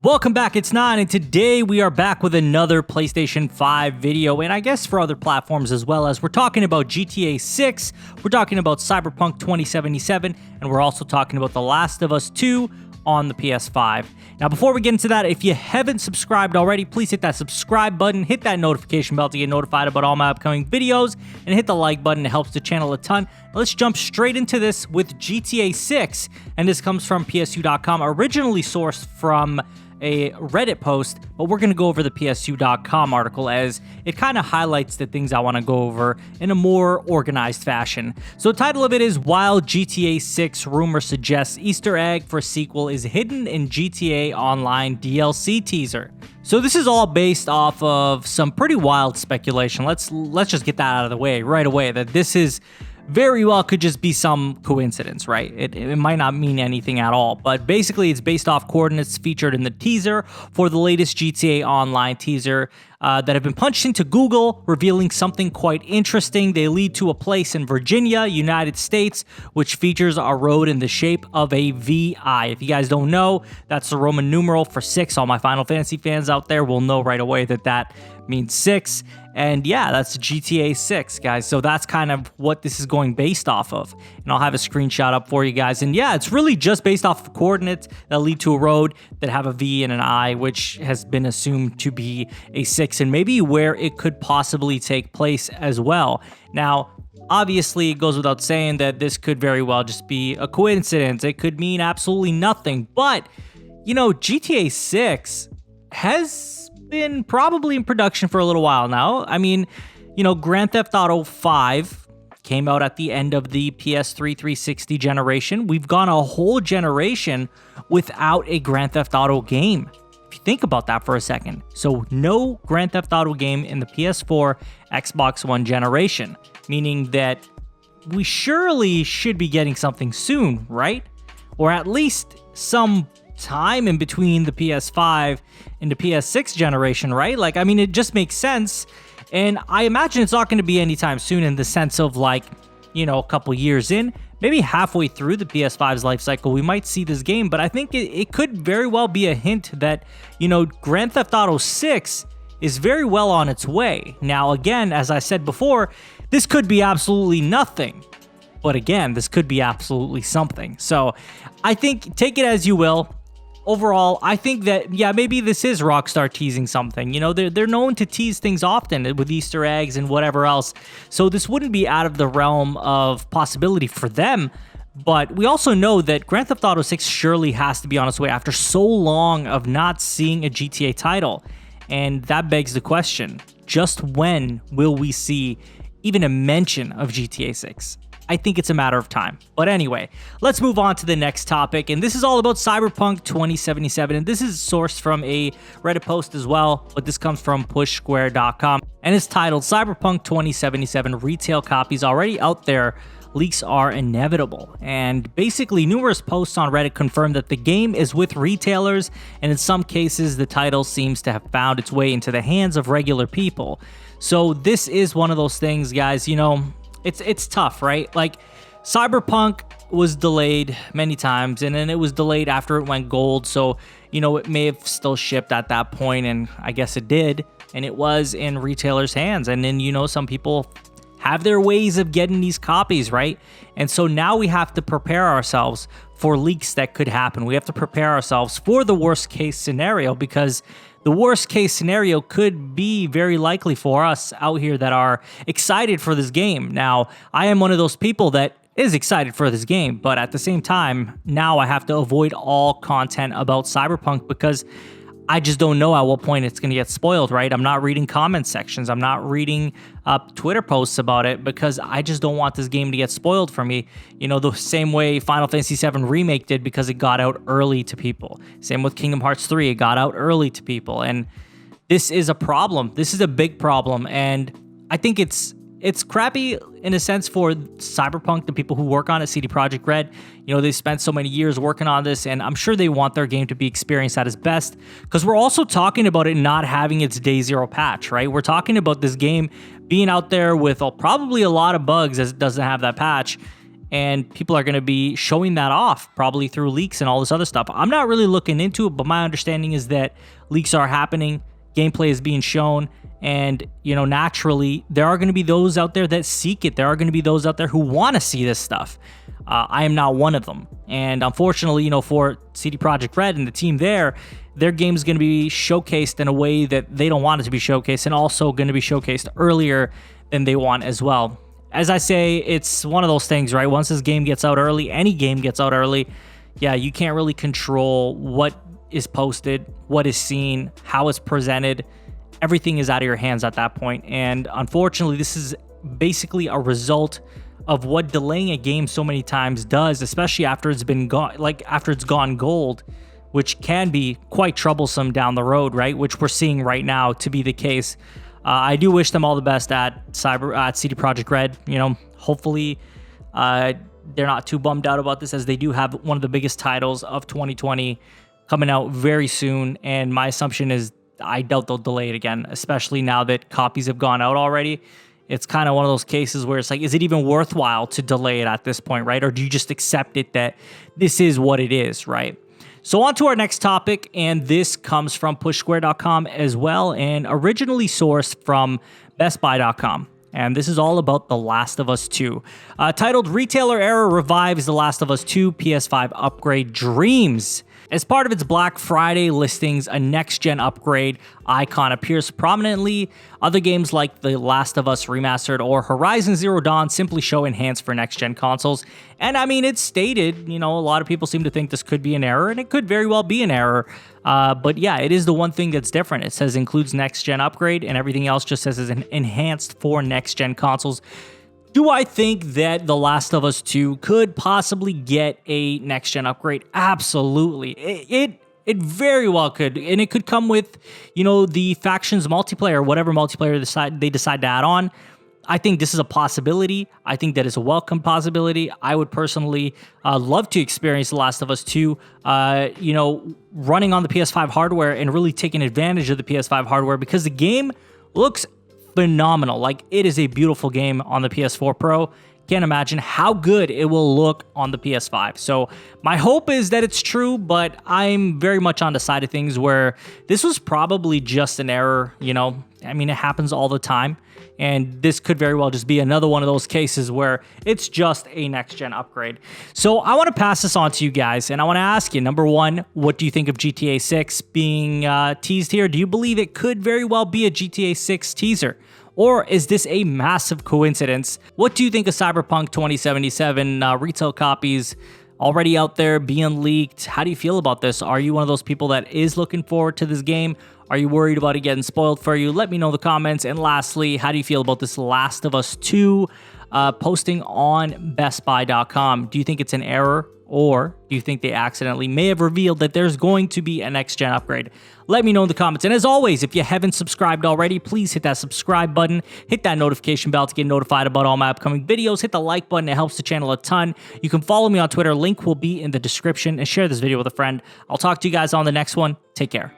Welcome back, it's Nine, and today we are back with another PlayStation 5 video, and I guess for other platforms as well, as we're talking about GTA 6, we're talking about CyberPunk 2077, and we're also talking about The Last of Us 2 on the PS5. Now, before we get into that, if you haven't subscribed already, please hit that subscribe button, hit that notification bell to get notified about all my upcoming videos, and hit the like button. It helps the channel a ton. Now, let's jump straight into this with GTA 6, and this comes from PS2.com, originally sourced from a Reddit post, but we're going to go over the PS2.com article as it kind of highlights the things I want to go over in a more organized fashion. So the title of it is, While GTA 6 Rumor Suggests Easter Egg for Sequel is Hidden in GTA Online DLC Teaser. So this is all based off of some pretty wild speculation. Let's just get that out of the way right away, that this is very well could just be some coincidence, right? It might not mean anything at all, but basically it's based off coordinates featured in the teaser for the latest GTA Online teaser that have been punched into Google, revealing something quite interesting. They lead to a place in Virginia, United States, which features a road in the shape of a VI. If you guys don't know, that's the Roman numeral for 6. All my Final Fantasy fans out there will know right away that that means 6. And yeah, that's GTA 6, guys. So that's kind of what this is going based off of. And I'll have a screenshot up for you guys. And yeah, it's really just based off of coordinates that lead to a road that have a V and an I, which has been assumed to be a 6, and maybe where it could possibly take place as well. Now, obviously, it goes without saying that this could very well just be a coincidence. It could mean absolutely nothing. But, you know, GTA 6 has been probably in production for a little while now. I mean, you know, Grand Theft Auto 5 came out at the end of the PS3 360 generation. We've gone a whole generation without a Grand Theft Auto game. If you think about that for a second. So no Grand Theft Auto game in the PS4, Xbox One generation, meaning that we surely should be getting something soon, right? Or at least some time in between the PS5 and the PS6 generation, right? Like, I mean, it just makes sense. And I imagine it's not going to be anytime soon, in the sense of, like, you know, a couple years in, maybe halfway through the PS5's life cycle, we might see this game. But I think it could very well be a hint that, you know, Grand Theft Auto 6 is very well on its way. Now, again, as I said before, this could be absolutely nothing. But again, this could be absolutely something. So I think, take it as you will. Overall, I think that, yeah, maybe this is RockStar teasing something. You know, they're known to tease things often with Easter eggs and whatever else. So this wouldn't be out of the realm of possibility for them. But we also know that Grand Theft Auto 6 surely has to be on its way after so long of not seeing a GTA title. And that begs the question, just when will we see even a mention of GTA 6? I think it's a matter of time. But anyway, let's move on to the next topic. And this is all about CyberPunk 2077. And this is sourced from a Reddit post as well, but this comes from pushsquare.com. And it's titled, Cyberpunk 2077 Retail Copies Already Out There, Leaks Are Inevitable. And basically, numerous posts on Reddit confirm that the game is with retailers, and in some cases, the title seems to have found its way into the hands of regular people. So this is one of those things, guys, you know, it's tough, right? Like, Cyberpunk was delayed many times, and then it was delayed after it went gold. So, you know, it may have still shipped at that point, and I guess it did. And it was in retailers' hands. And then, you know, some people have their ways of getting these copies, right? And so now we have to prepare ourselves for leaks that could happen. We have to prepare ourselves for the worst case scenario, because the worst case scenario could be very likely for us out here that are excited for this game. Now, I am one of those people that is excited for this game, but at the same time, now I have to avoid all content about Cyberpunk, because I just don't know at what point it's going to get spoiled, right? I'm not reading comment sections. I'm not reading Twitter posts about it, because I just don't want this game to get spoiled for me. You know, the same way Final Fantasy VII Remake did, because it got out early to people. Same with Kingdom Hearts 3. It got out early to people. And this is a problem. This is a big problem. And I think it's crappy in a sense for Cyberpunk, the people who work on it, CD Projekt Red. You know, they spent so many years working on this, and I'm sure they want their game to be experienced at its best, because we're also talking about it not having its day zero patch, right? We're talking about this game being out there with probably a lot of bugs, as it doesn't have that patch. and people are going to be showing that off probably through leaks and all this other stuff. I'm not really looking into it, but my understanding is that leaks are happening, gameplay is being shown, and, you know, naturally, there are going to be those out there that seek it. There are going to be those out there who want to see this stuff. I am not one of them. And unfortunately, you know, for CD Projekt Red and the team there, their game is going to be showcased in a way that they don't want it to be showcased, and also going to be showcased earlier than they want as well. As I say, it's one of those things, right? Once this game gets out early, any game gets out early, yeah, you can't really control what is posted, what is seen, how it's presented. Everything is out of your hands at that point. And unfortunately, this is basically a result of what delaying a game so many times does, especially after it's been gone, like after it's gone gold, which can be quite troublesome down the road, right? Which we're seeing right now to be the case. I do wish them all the best at CD Projekt Red. You know, hopefully they're not too bummed out about this, as they do have one of the biggest titles of 2020 coming out very soon. And my assumption is I doubt they'll delay it again, especially now that copies have gone out already. It's kind of one of those cases where it's like, is it even worthwhile to delay it at this point, right? Or do you just accept it that this is what it is, right? So on to our next topic, and this comes from pushsquare.com as well, and originally sourced from bestbuy.com. And this is all about The Last of Us 2. Titled Retailer Error Revives The Last of Us 2 PS5 Upgrade Dreams. As part of its Black Friday listings, a next-gen upgrade icon appears prominently. Other games like The Last of Us Remastered or Horizon Zero Dawn simply show enhanced for next-gen consoles. And I mean, it's stated, you know, a lot of people seem to think this could be an error, and it could very well be an error. But yeah, it is the one thing that's different. It says includes next-gen upgrade, and everything else just says is enhanced for next-gen consoles. Do I think that The Last of Us 2 could possibly get a next-gen upgrade? Absolutely. It very well could. And it could come with, you know, the factions multiplayer, whatever multiplayer they decide to add on. I think this is a possibility. I think that is a welcome possibility. I would personally love to experience The Last of Us 2, you know, running on the PS5 hardware and really taking advantage of the PS5 hardware, because the game looks phenomenal. Like, it is a beautiful game on the PS4 Pro. Can't imagine how good it will look on the PS5. So my hope is that it's true, but I'm very much on the side of things where this was probably just an error. You know, I mean, it happens all the time. And this could very well just be another one of those cases where it's just a next-gen upgrade. So I want to pass this on to you guys, and I want to ask you, number one, what do you think of GTA 6 being teased here? Do you believe it could very well be a GTA 6 teaser? Or is this a massive coincidence? What do you think of CyberPunk 2077 retail copies already out there being leaked? How do you feel about this? Are you one of those people that is looking forward to this game? Are you worried about it getting spoiled for you? Let me know in the comments. And lastly, how do you feel about this Last of Us 2 posting on bestbuy.com? Do you think it's an error, or do you think they accidentally may have revealed that there's going to be a next-gen upgrade? Let me know in the comments. And as always, if you haven't subscribed already, please hit that subscribe button, hit that notification bell to get notified about all my upcoming videos, hit the like button, it helps the channel a ton. You can follow me on Twitter, link will be in the description, and share this video with a friend. I'll talk to you guys on the next one. Take care.